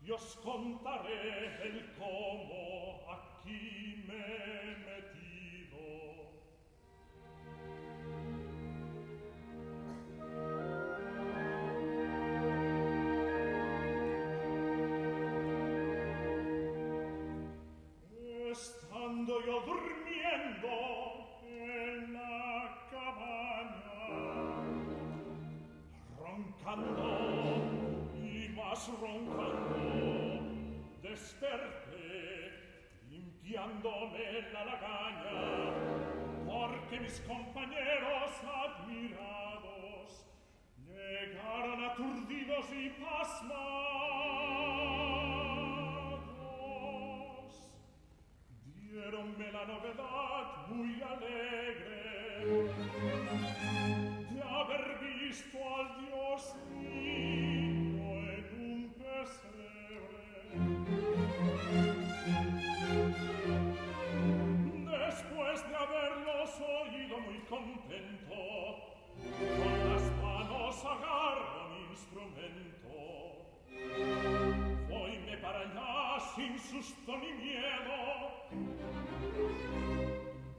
Yo os contaré el cómo aquí me he metido. Estando yo durmiendo en la cabaña, roncando y más roncando, desperté limpiándome la lagaña, porque mis compañeros admirados llegaron aturdidos y pasmados. Diéronme la novedad muy alegre de haber visto al Dios niño en un pesebre. Después de haberlos oído muy contento, con las manos agarro mi instrumento. Voyme para allá sin susto ni miedo,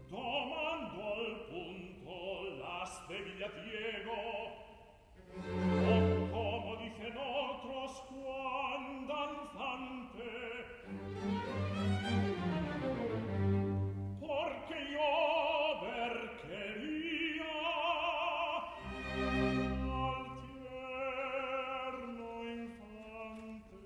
tomando al punto las de Villadiego, o como dicen otros, Juan Danzante, porque yo ver quería al tierno infante.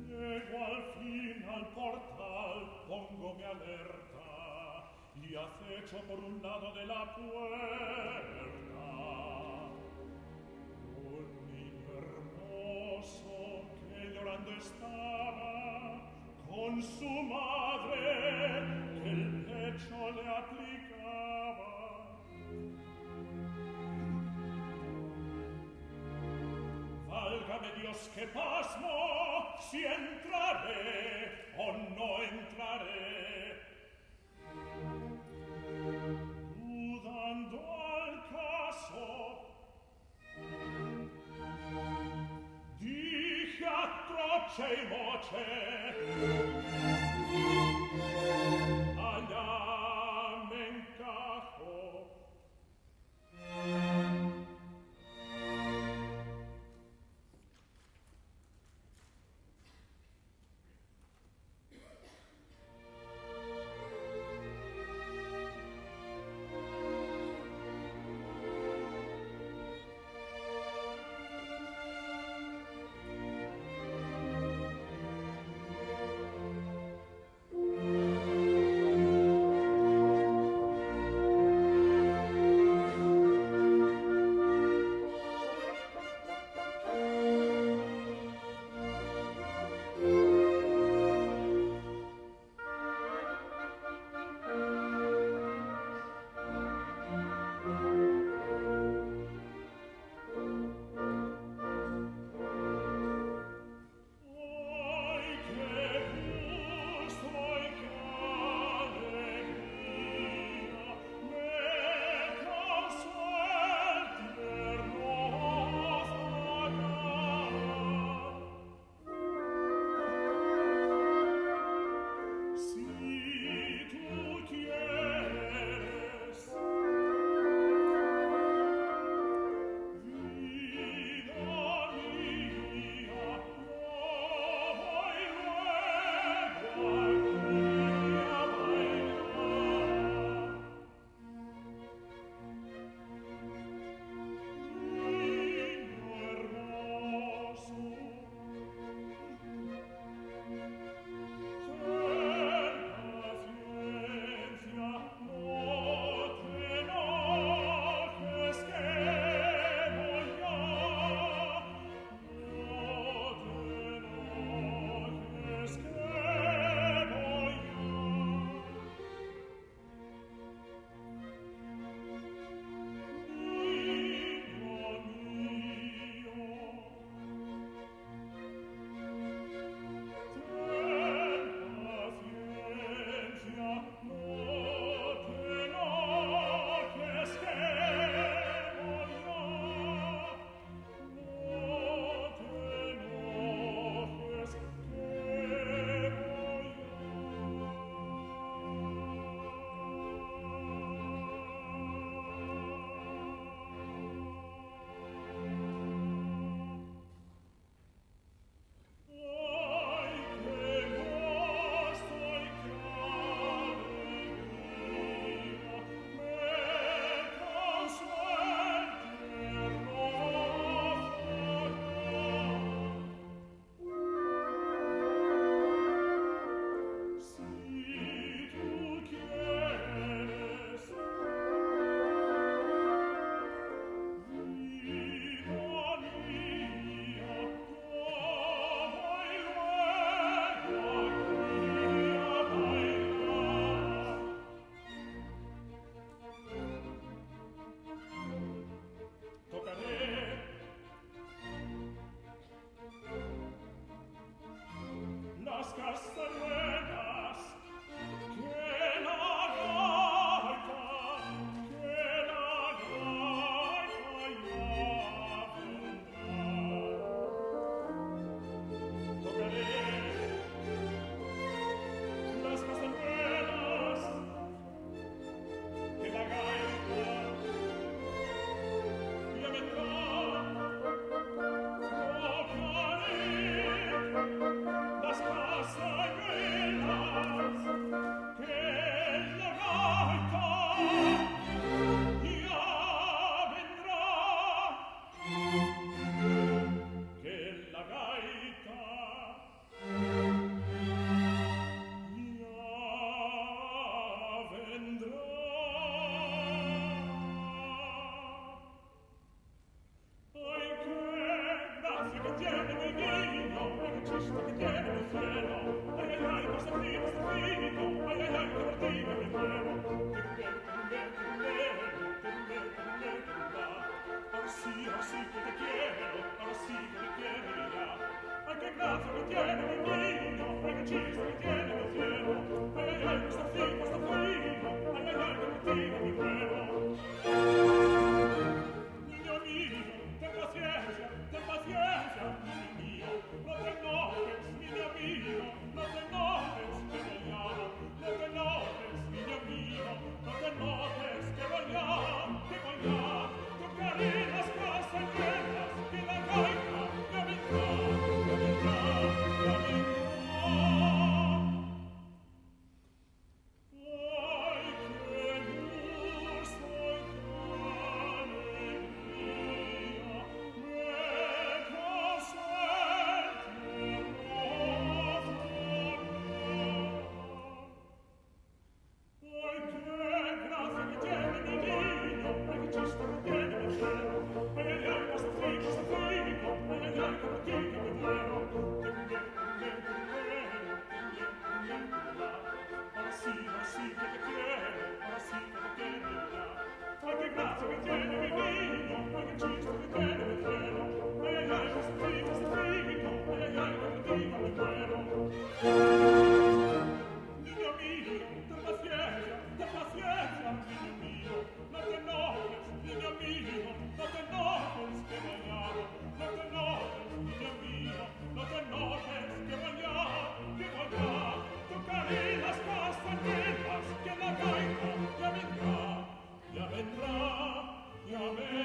Llego al fin al portal, póngome alerta y acecho por un lado de la puerta. Un niño hermoso que llorando estaba con su madre que el pecho le aplicaba. Válgame Dios, qué pasmo, si entraré o no entraré. Dudando al caso, dije a troche y moche, allá me encajo. sí que te quiero, ahora sí que te quiero ya. Ay, qué gracia que tiene mi niño, ay, qué chiste que tiene mi cielo. Ay, ay, ay, questo frío, ay, ay, ay, que me tira mi cuero. Niño mío, ten paciencia, niño mío, no te enojes, niño mío, no te enojes, que voy a, no te enojes, niño mío, no te enojes, que voy a, tocaré las castañuelas, que la gaita ya vendrá, ya vendrá, ya vendrá. Ay, qué gusto y ahora sí que te quiero, ahora sí que te quiero ya. Ay, qué gracia que tiene mi niño, ay, qué chiste que tiene mi cielo. Ay, ay, ay, questo frío, ay, ay, ay, que me tira mi cuero. Niño mío, ten paciencia, niño mío, no te enojes, niño mío, no te enojes, que mañana, no te enojes, niño mío, no te enojes, que mañana, tocaré las castañuelas, que la gaita ya vendrá, ya vendrá, ya vendrá.